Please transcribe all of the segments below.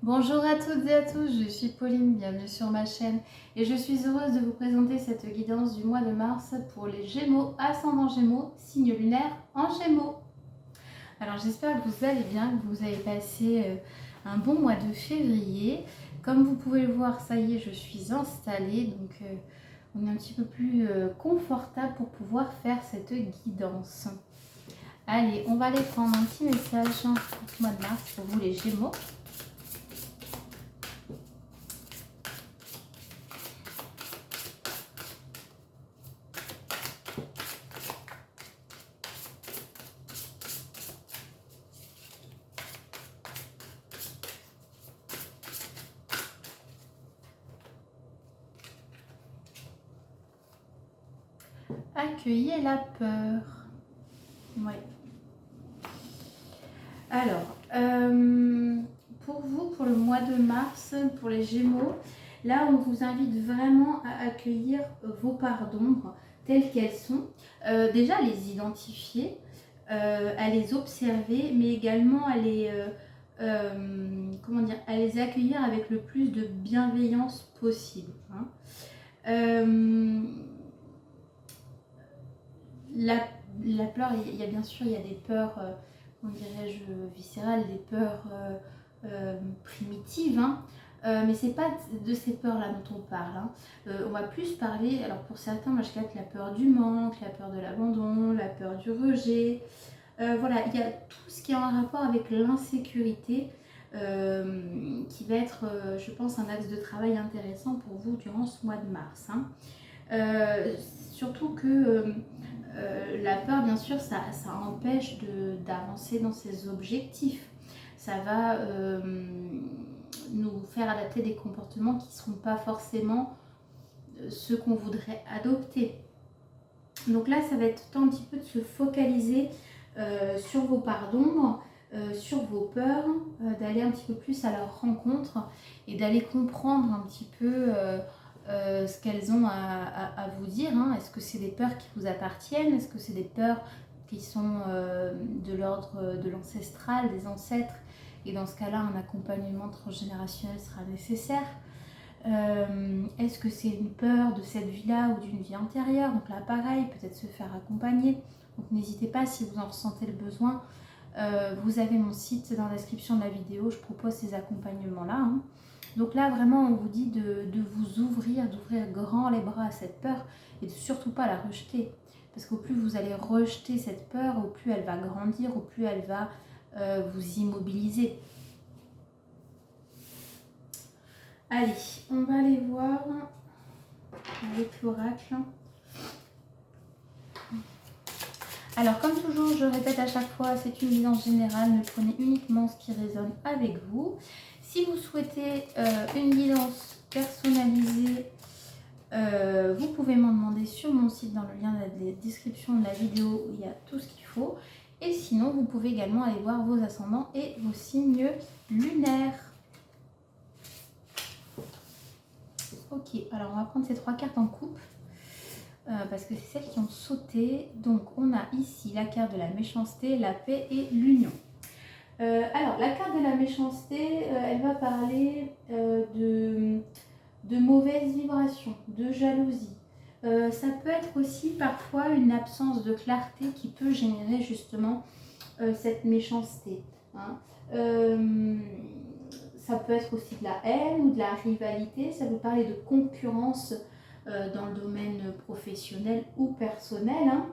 Bonjour à toutes et à tous, je suis Pauline, bienvenue sur ma chaîne et je suis heureuse de vous présenter cette guidance du mois de mars pour les Gémeaux, ascendant Gémeaux, signe lunaire en Gémeaux. Alors j'espère que vous allez bien, que vous avez passé un bon mois de février. Comme vous pouvez le voir, ça y est, je suis installée, donc on est un petit peu plus confortable pour pouvoir faire cette guidance. Allez, on va aller prendre un petit message pour ce mois de mars pour vous les Gémeaux. Accueillez la peur. Oui. Alors, pour vous, pour le mois de mars, pour les Gémeaux, là, on vous invite vraiment à accueillir vos parts d'ombre telles qu'elles sont. Déjà, à les identifier, à les observer, mais également à les, à les accueillir avec le plus de bienveillance possible. Hein. La peur, il y a bien sûr, il y a des peurs, comment dirais-je, viscérales, des peurs primitives, hein. Mais c'est pas de ces peurs-là dont on parle. Hein. On va plus parler, alors pour certains, moi je capte la peur du manque, la peur de l'abandon, la peur du rejet. Voilà, il y a tout ce qui est en rapport avec l'insécurité qui va être, je pense, un axe de travail intéressant pour vous durant ce mois de mars. Hein. Surtout que la peur, bien sûr, ça empêche d'avancer dans ses objectifs. Ça va nous faire adapter des comportements qui ne seront pas forcément ceux qu'on voudrait adopter. Donc là, ça va être temps un petit peu de se focaliser sur vos parts d'ombre, sur vos peurs, d'aller un petit peu plus à leur rencontre et d'aller comprendre un petit peu ce qu'elles ont à vous dire. Hein. Est-ce que c'est des peurs qui vous appartiennent? Est-ce que c'est des peurs qui sont de l'ordre de l'ancestral, des ancêtres? Et dans ce cas-là, un accompagnement transgénérationnel sera nécessaire. Est-ce que c'est une peur de cette vie-là ou d'une vie antérieure? Donc là, pareil, peut-être se faire accompagner. Donc n'hésitez pas si vous en ressentez le besoin. Vous avez mon site dans la description de la vidéo, je propose ces accompagnements-là. Hein. Donc là, vraiment, on vous dit de vous ouvrir, d'ouvrir grand les bras à cette peur et de surtout pas la rejeter. Parce qu'au plus vous allez rejeter cette peur, au plus elle va grandir, au plus elle va vous immobiliser. Allez, on va aller voir avec l'oracle. Alors, comme toujours, je répète à chaque fois, c'est une guidance générale, ne prenez uniquement ce qui résonne avec vous. Si vous souhaitez une guidance personnalisée, vous pouvez m'en demander sur mon site dans le lien de la description de la vidéo où il y a tout ce qu'il faut. Et sinon, vous pouvez également aller voir vos ascendants et vos signes lunaires. Ok, alors on va prendre ces 3 cartes en coupe. Parce que c'est celles qui ont sauté. Donc on a ici la carte de la méchanceté, la paix et l'union. Alors la carte de la méchanceté, elle va parler de mauvaises vibrations, de jalousie. Ça peut être aussi parfois une absence de clarté qui peut générer justement cette méchanceté. Hein. Ça peut être aussi de la haine ou de la rivalité, ça peut parler de concurrence dans le domaine professionnel ou personnel. Hein.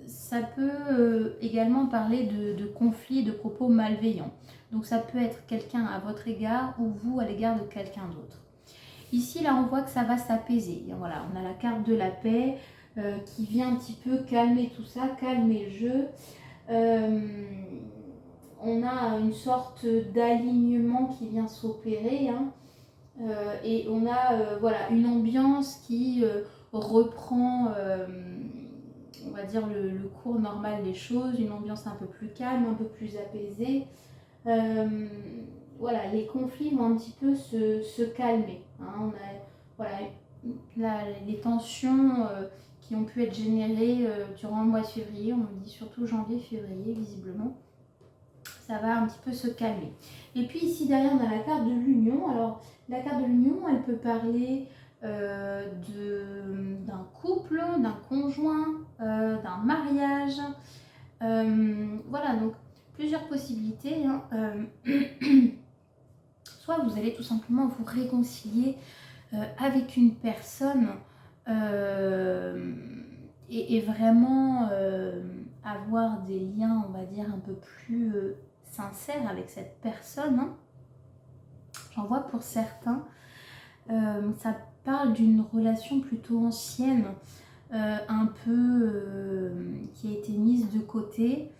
Ça peut également parler de conflits, de propos malveillants. Donc ça peut être quelqu'un à votre égard ou vous à l'égard de quelqu'un d'autre. Ici, là, on voit que ça va s'apaiser. Voilà, on a la carte de la paix qui vient un petit peu calmer tout ça, calmer le jeu. On a une sorte d'alignement qui vient s'opérer. Hein. Et on a voilà, une ambiance qui reprend, on va dire, le cours normal des choses, une ambiance un peu plus calme, un peu plus apaisée. Voilà, les conflits vont un petit peu se calmer. Hein. On a voilà, les tensions qui ont pu être générées durant le mois de février, on me dit surtout janvier-février visiblement. ça va un petit peu se calmer. Et puis ici derrière on a la carte de l'union. Alors la carte de l'union, elle peut parler d'un couple, d'un conjoint, d'un mariage. Voilà, donc plusieurs possibilités. Hein. Soit vous allez tout simplement vous réconcilier avec une personne et vraiment avoir des liens, on va dire, un peu plus sincères avec cette personne. Hein. J'en vois pour certains. Ça parle d'une relation plutôt ancienne, un peu qui a été mise de côté.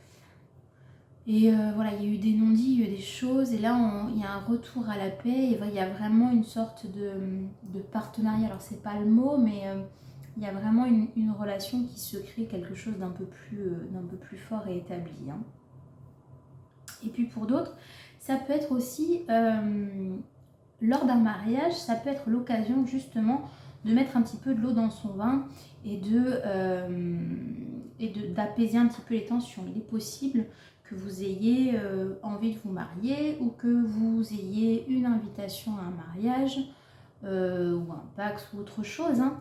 Et voilà, il y a eu des non-dits, il y a eu des choses, et là il y a un retour à la paix, et il y a vraiment une sorte de partenariat. Alors c'est pas le mot, mais il y a vraiment une relation qui se crée, quelque chose d'un peu plus fort et établi. Hein. Et puis pour d'autres, ça peut être aussi, lors d'un mariage, ça peut être l'occasion justement de mettre un petit peu de l'eau dans son vin et d'apaiser un petit peu les tensions. Il est possible que vous ayez envie de vous marier ou que vous ayez une invitation à un mariage ou un Pacs ou autre chose. Hein.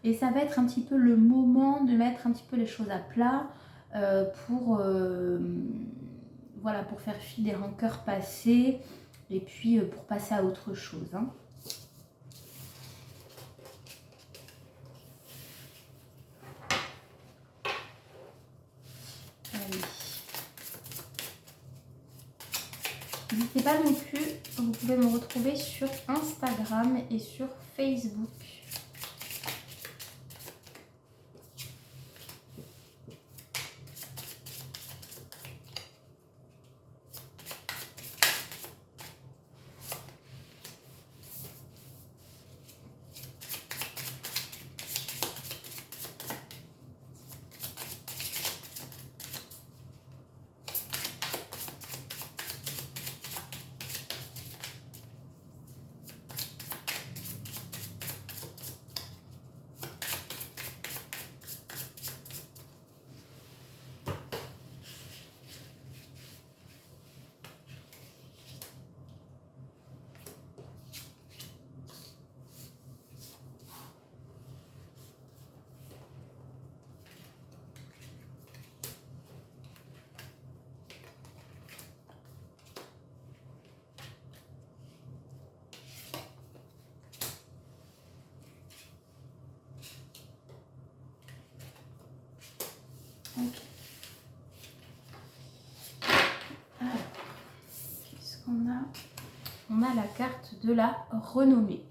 Et ça va être un petit peu le moment de mettre un petit peu les choses à plat voilà, pour faire fi des rancœurs passées et puis pour passer à autre chose. Hein. Allez. N'hésitez pas non plus, vous pouvez me retrouver sur Instagram et sur Facebook. Ok. Alors, qu'est-ce qu'on a? On a la carte de la renommée.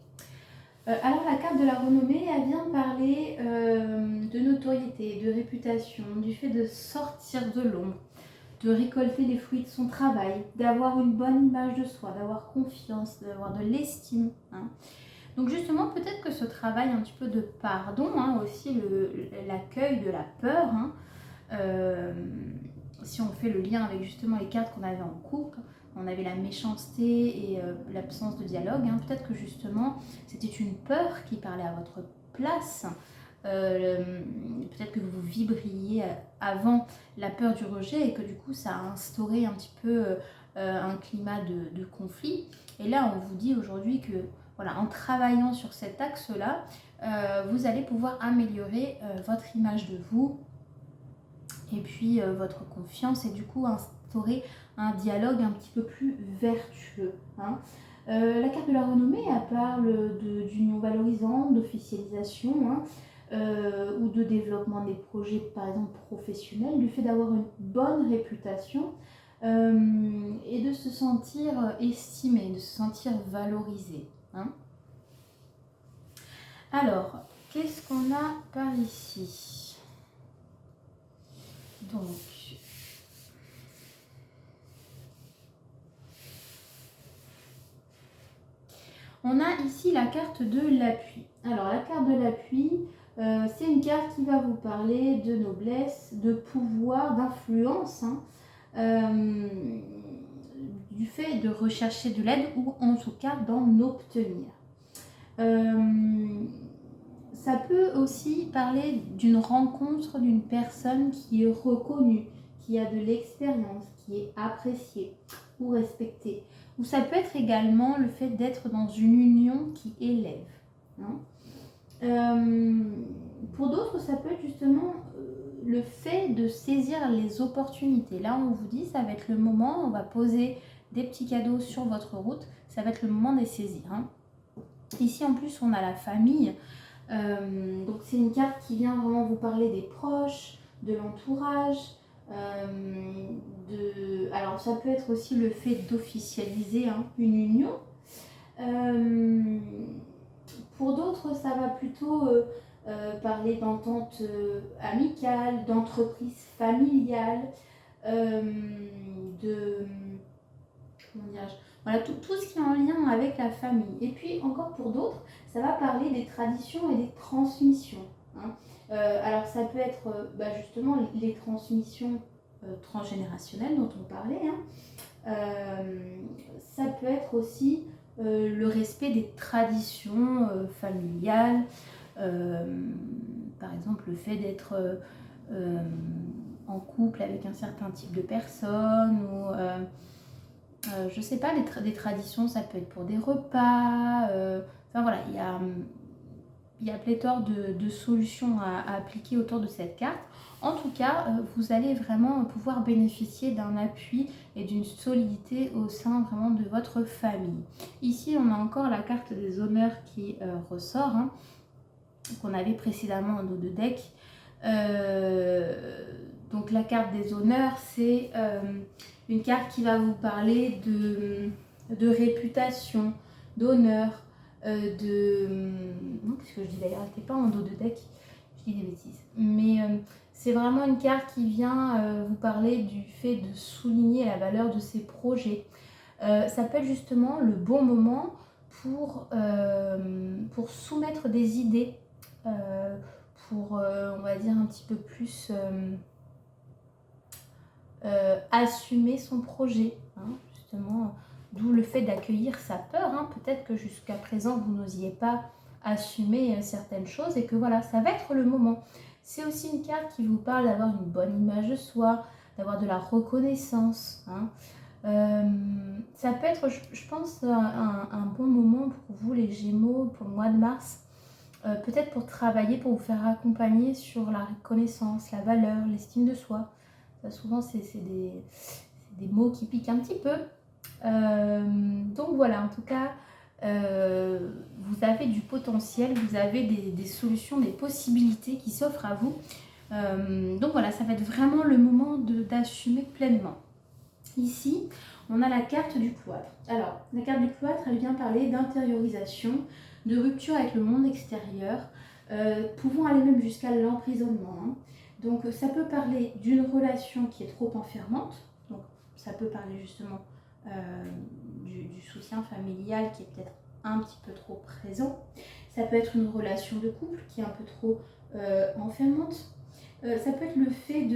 Alors la carte de la renommée, elle vient parler de notoriété, de réputation, du fait de sortir de l'ombre, de récolter les fruits de son travail, d'avoir une bonne image de soi, d'avoir confiance, d'avoir de l'estime. Hein. Donc justement, peut-être que ce travail un petit peu de pardon, hein, aussi l'accueil de la peur, hein, si on fait le lien avec justement les cartes qu'on avait en couple, on avait la méchanceté et l'absence de dialogue, hein, peut-être que justement c'était une peur qui parlait à votre place, peut-être que vous vibriez avant la peur du rejet et que du coup ça a instauré un petit peu un climat de conflit. Et là on vous dit aujourd'hui que voilà, en travaillant sur cet axe-là, vous allez pouvoir améliorer votre image de vous et puis votre confiance et du coup instaurer un dialogue un petit peu plus vertueux. Hein. La carte de la renommée, elle parle d'union valorisante, d'officialisation hein, ou de développement des projets par exemple professionnels, du fait d'avoir une bonne réputation et de se sentir estimé, de se sentir valorisé. Hein. Alors, qu'est-ce qu'on a par ici? Donc, on a ici la carte de l'appui. Alors, la carte de l'appui, c'est une carte qui va vous parler de noblesse, de pouvoir, d'influence, hein, du fait de rechercher de l'aide ou en tout cas d'en obtenir. Ça peut aussi parler d'une rencontre d'une personne qui est reconnue, qui a de l'expérience, qui est apprécié ou respecté. Ou ça peut être également le fait d'être dans une union qui élève. Hein. Pour d'autres, ça peut être justement le fait de saisir les opportunités. Là, on vous dit, ça va être le moment, on va poser des petits cadeaux sur votre route, ça va être le moment de les saisir. Hein. Ici, en plus, on a la famille. Donc, c'est une carte qui vient vraiment vous parler des proches, de l'entourage. Alors, ça peut être aussi le fait d'officialiser une union. Pour d'autres, ça va plutôt parler d'entente amicale, d'entreprise familiale, comment dirais-je, voilà, tout ce qui est en lien avec la famille. Et puis encore pour d'autres, ça va parler des traditions et des transmissions. Hein. Alors ça peut être justement les transmissions transgénérationnelles dont on parlait. Hein. Ça peut être aussi le respect des traditions familiales. Par exemple, le fait d'être en couple avec un certain type de personne ou je sais pas, des traditions, ça peut être pour des repas. Enfin voilà, il y a pléthore de solutions à appliquer autour de cette carte. En tout cas, vous allez vraiment pouvoir bénéficier d'un appui et d'une solidité au sein vraiment de votre famille. Ici, on a encore la carte des honneurs qui ressort, hein, qu'on avait précédemment en dos de deck. Donc la carte des honneurs, c'est une carte qui va vous parler de réputation, d'honneur, non, qu'est-ce que je dis d'ailleurs, elle n'était pas en dos de deck, je dis des bêtises. Mais c'est vraiment une carte qui vient vous parler du fait de souligner la valeur de ses projets. Ça peut être justement le bon moment pour soumettre des idées, pour, on va dire, un petit peu plus assumer son projet, hein, justement, d'où le fait d'accueillir sa peur. Hein. Peut-être que jusqu'à présent, vous n'osiez pas assumer certaines choses et que voilà, ça va être le moment. C'est aussi une carte qui vous parle d'avoir une bonne image de soi, d'avoir de la reconnaissance. Hein. Ça peut être, je pense, un bon moment pour vous, les Gémeaux, pour le mois de mars. Peut-être pour travailler, pour vous faire accompagner sur la reconnaissance, la valeur, l'estime de soi. Ça, souvent, c'est des mots qui piquent un petit peu. Donc voilà, en tout cas, vous avez du potentiel, vous avez des solutions, des possibilités qui s'offrent à vous. Donc voilà, ça va être vraiment le moment d'assumer pleinement. Ici, on a la carte du cloître. Alors, la carte du cloître, elle vient parler d'intériorisation, de rupture avec le monde extérieur, pouvant aller même jusqu'à l'emprisonnement. Hein. Donc, ça peut parler d'une relation qui est trop enfermante. Donc, ça peut parler justement du soutien familial qui est peut-être un petit peu trop présent. Ça peut être une relation de couple qui est un peu trop enfermante. Ça peut être le fait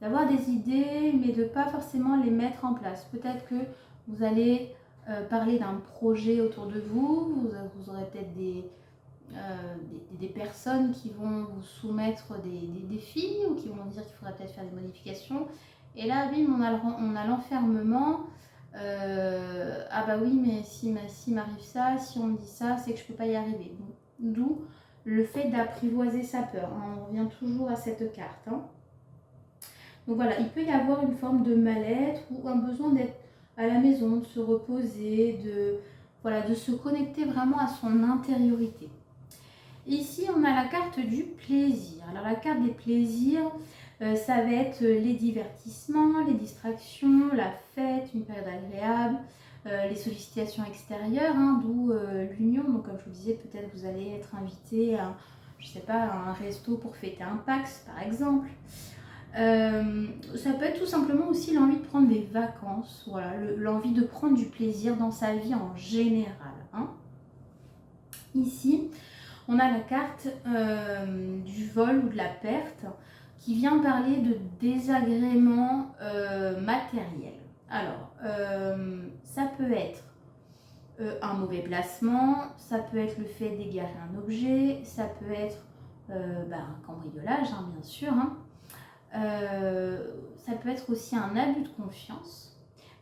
d'avoir des idées, mais de ne pas forcément les mettre en place. Peut-être que vous allez parler d'un projet autour de vous, vous aurez peut-être des personnes qui vont vous soumettre des défis ou qui vont dire qu'il faudra peut-être faire des modifications. Et là, bim, on a l'enfermement. Ah bah oui, mais si m'arrive ça, si on me dit ça, c'est que je ne peux pas y arriver. D'où le fait d'apprivoiser sa peur. Hein. On revient toujours à cette carte. Hein. Donc voilà, il peut y avoir une forme de mal-être ou un besoin d'être à la maison, de se reposer, de se connecter vraiment à son intériorité. Ici, on a la carte du plaisir. Alors la carte des plaisirs, ça va être les divertissements, les distractions, la fête, une période agréable, les sollicitations extérieures, hein, d'où l'union. Donc comme je vous disais, peut-être vous allez être invité à, je sais pas, à un resto pour fêter un Pax par exemple. Ça peut être tout simplement aussi l'envie de prendre des vacances, voilà, l'envie de prendre du plaisir dans sa vie en général. Hein. Ici, on a la carte du vol ou de la perte qui vient parler de désagréments matériels. Alors, ça peut être un mauvais placement, ça peut être le fait d'égarer un objet, ça peut être un cambriolage, hein, bien sûr. Hein. Ça peut être aussi un abus de confiance,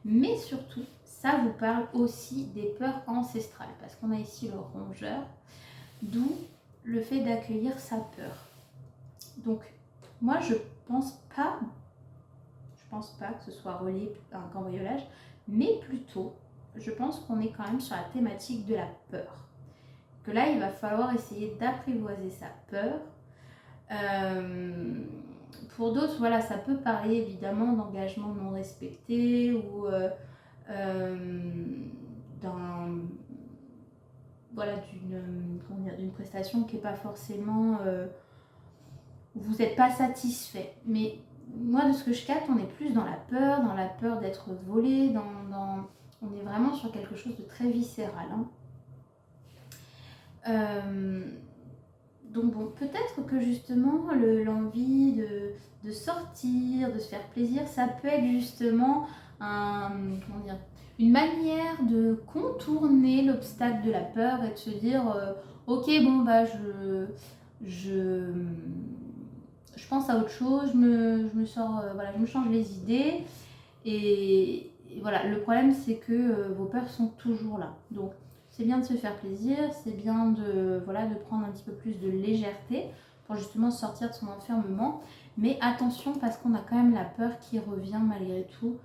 mais surtout, ça vous parle aussi des peurs ancestrales, parce qu'on a ici le rongeur, d'où le fait d'accueillir sa peur. Donc, moi, je pense pas que ce soit relié à un cambriolage, mais plutôt, je pense qu'on est quand même sur la thématique de la peur. Que là, il va falloir essayer d'apprivoiser sa peur. Pour d'autres, voilà, ça peut parler évidemment d'engagement non respecté ou d'une prestation qui n'est pas forcément où vous n'êtes pas satisfait. Mais moi, de ce que je capte, on est plus dans la peur d'être volé, on est vraiment sur quelque chose de très viscéral. Hein. Donc bon, peut-être que justement l'envie de sortir, de se faire plaisir, ça peut être justement une manière de contourner l'obstacle de la peur et de se dire ok, bon bah je pense à autre chose, je me sors, je me change les idées et voilà, le problème c'est que vos peurs sont toujours là. Donc c'est bien de se faire plaisir, c'est bien de prendre un petit peu plus de légèreté pour justement sortir de son enfermement. Mais attention parce qu'on a quand même la peur qui revient malgré tout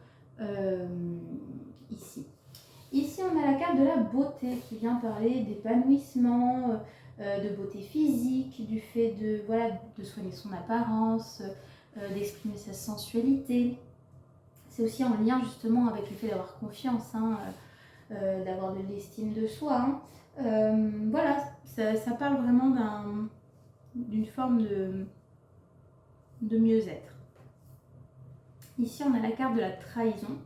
ici. Ici, on a la carte de la beauté qui vient parler d'épanouissement, de beauté physique, du fait de soigner son apparence, d'exprimer sa sensualité. C'est aussi en lien justement avec le fait d'avoir confiance, hein, d'avoir de l'estime de soi. Hein. Ça parle vraiment d'une forme de mieux-être. Ici, on a la carte de la trahison.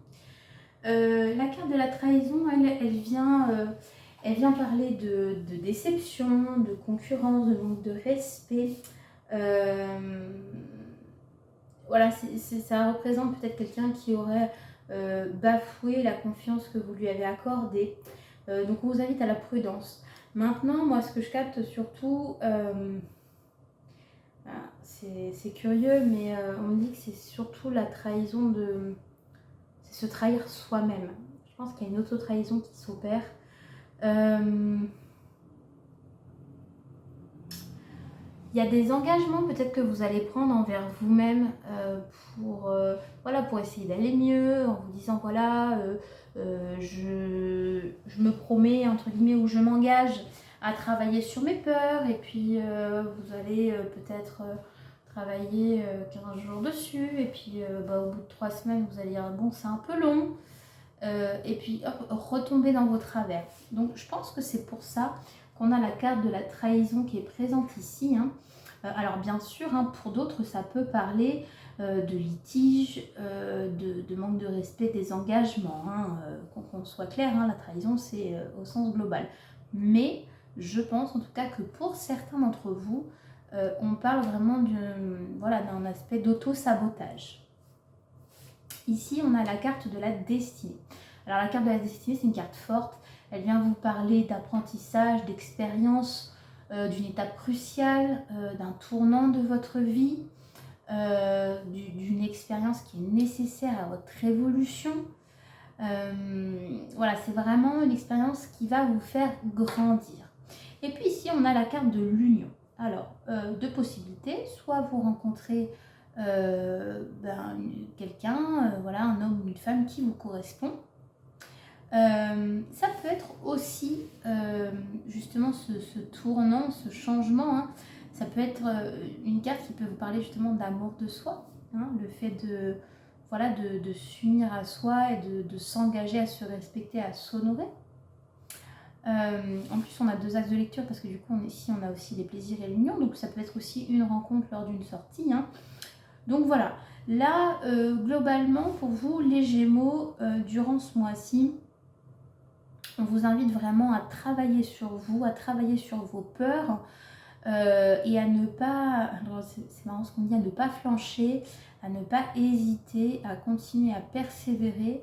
La carte de la trahison, elle vient parler de déception, de concurrence, de manque de respect. Ça représente peut-être quelqu'un qui aurait bafoué la confiance que vous lui avez accordée. Donc on vous invite à la prudence. Maintenant, moi ce que je capte surtout, c'est curieux, mais on me dit que c'est surtout la trahison c'est se trahir soi-même. Je pense qu'il y a une auto-trahison qui s'opère. Il y a des engagements peut-être que vous allez prendre envers vous-même pour essayer d'aller mieux, en vous disant je me promets entre guillemets ou je m'engage à travailler sur mes peurs et puis vous allez peut-être travailler 15 jours dessus et puis au bout de 3 semaines vous allez dire bon c'est un peu long et puis hop, retomber dans vos travers. Donc je pense que c'est pour ça qu'on a la carte de la trahison qui est présente ici. Hein. Alors bien sûr, hein, pour d'autres, ça peut parler de litige, de manque de respect des engagements. Hein, qu'on soit clair, hein, la trahison, c'est au sens global. Mais je pense en tout cas que pour certains d'entre vous, on parle vraiment d'un aspect d'auto-sabotage. Ici, on a la carte de la destinée. Alors la carte de la destinée, c'est une carte forte. Elle vient vous parler d'apprentissage, d'expérience, d'une étape cruciale, d'un tournant de votre vie, d'une expérience qui est nécessaire à votre évolution. C'est vraiment une expérience qui va vous faire grandir. Et puis ici, on a la carte de l'union. Alors, deux possibilités. Soit vous rencontrez quelqu'un, un homme ou une femme qui vous correspond. Ça peut être aussi justement ce tournant, ce changement. Hein. Ça peut être une carte qui peut vous parler justement d'amour de soi, hein, le fait de s'unir à soi et de s'engager à se respecter, à s'honorer. En plus, on a 2 axes de lecture parce que du coup, ici, on a aussi les plaisirs et l'union. Donc, ça peut être aussi une rencontre lors d'une sortie. Hein. Donc, voilà. Là, globalement, pour vous, les Gémeaux, durant ce mois-ci, on vous invite vraiment à travailler sur vous, à travailler sur vos peurs et à ne pas, alors c'est marrant ce qu'on dit, à ne pas flancher, à ne pas hésiter, à continuer à persévérer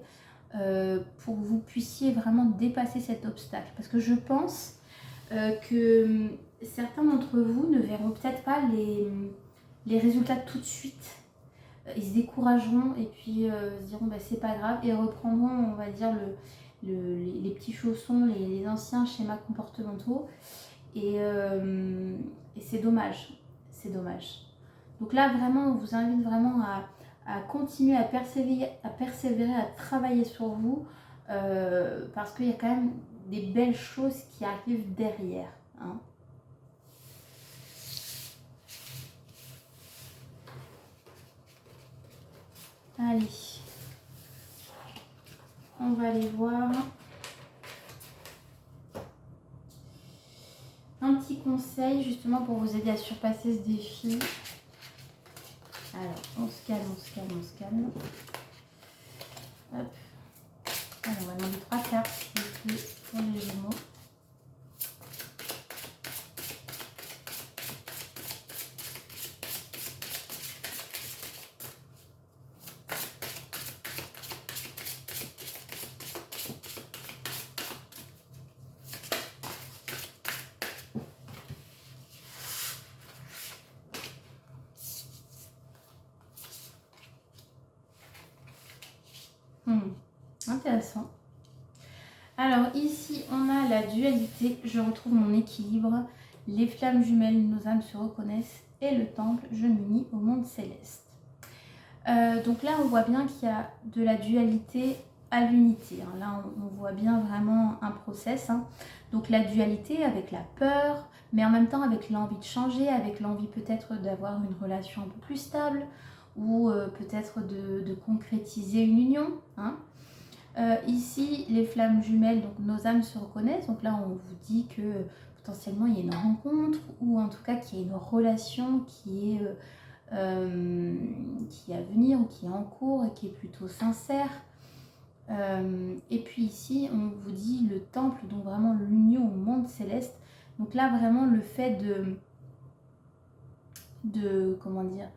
pour que vous puissiez vraiment dépasser cet obstacle. Parce que je pense que certains d'entre vous ne verront peut-être pas les résultats tout de suite. Ils se décourageront et puis se diront bah, c'est pas grave et reprendront, on va dire, les petits chaussons, les anciens schémas comportementaux. Et c'est dommage. C'est dommage. Donc là, vraiment, on vous invite vraiment à continuer à persévérer, à travailler sur vous parce qu'il y a quand même des belles choses qui arrivent derrière. Hein. Allez, on va aller voir. Un petit conseil justement pour vous aider à surpasser ce défi. Alors, on se calme, on se calme, on se calme. Hop. Alors, on va demander 3 cartes pour les Gémeaux. Intéressant. Alors ici, on a la dualité. Je retrouve mon équilibre. Les flammes jumelles, nos âmes se reconnaissent. Et le temple, je m'unis au monde céleste. Donc là, on voit bien qu'il y a de la dualité à l'unité. Hein. Là, on voit bien vraiment un process. Hein. Donc la dualité avec la peur, mais en même temps avec l'envie de changer, avec l'envie peut-être d'avoir une relation un peu plus stable ou peut-être de concrétiser une union. Hein. Ici, les flammes jumelles, donc nos âmes se reconnaissent. Donc là, on vous dit que potentiellement, il y a une rencontre ou en tout cas qu'il y a une relation qui est à venir ou qui est en cours et qui est plutôt sincère. Et puis ici, on vous dit le temple, donc vraiment l'union au monde céleste. Donc là, vraiment, le fait comment dire,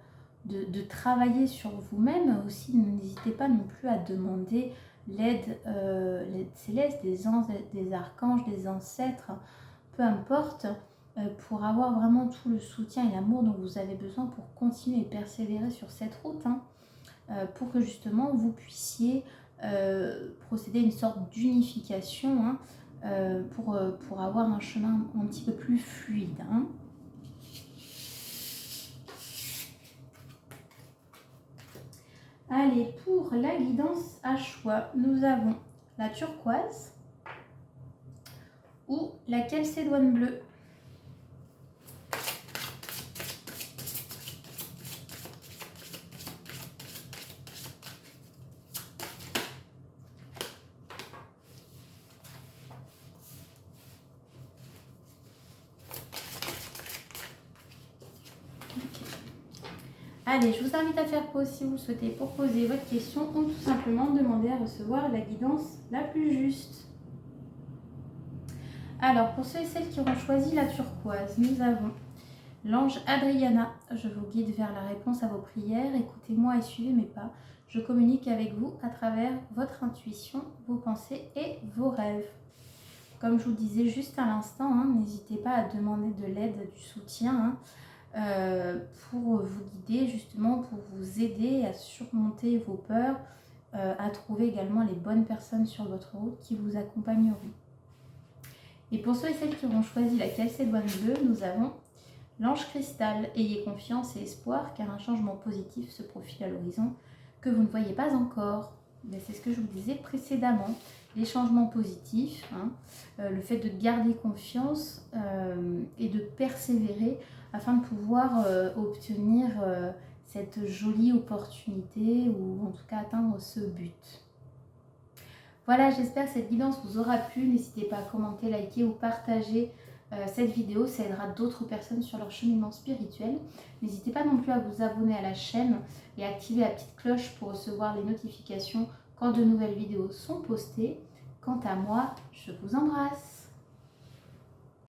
de travailler sur vous-même aussi, n'hésitez pas non plus à demander l'aide céleste, des anges, des archanges, des ancêtres, peu importe, pour avoir vraiment tout le soutien et l'amour dont vous avez besoin pour continuer et persévérer sur cette route, hein, pour que justement vous puissiez procéder à une sorte d'unification, hein, pour avoir un chemin un petit peu plus fluide. Hein. Allez, pour la guidance à choix, nous avons la turquoise ou la calcédoine bleue. Allez, je vous invite à faire pause si vous le souhaitez pour poser votre question ou tout simplement demander à recevoir la guidance la plus juste. Alors, pour ceux et celles qui auront choisi la turquoise, nous avons l'ange Adriana. Je vous guide vers la réponse à vos prières. Écoutez-moi et suivez mes pas. Je communique avec vous à travers votre intuition, vos pensées et vos rêves. Comme je vous disais juste à l'instant, hein, n'hésitez pas à demander de l'aide, du soutien, hein, pour vous guider justement, pour vous aider à surmonter vos peurs, à trouver également les bonnes personnes sur votre route qui vous accompagneront. Et pour ceux et celles qui auront choisi la calcédoine bleue, nous avons l'ange cristal. Ayez confiance et espoir car un changement positif se profile à l'horizon que vous ne voyez pas encore. C'est ce que je vous disais précédemment, les changements positifs, hein, le fait de garder confiance et de persévérer afin de pouvoir obtenir cette jolie opportunité ou en tout cas atteindre ce but. Voilà, j'espère que cette guidance vous aura plu. N'hésitez pas à commenter, liker ou partager cette vidéo. Ça aidera d'autres personnes sur leur cheminement spirituel. N'hésitez pas non plus à vous abonner à la chaîne et à activer la petite cloche pour recevoir les notifications quand de nouvelles vidéos sont postées. Quant à moi, je vous embrasse.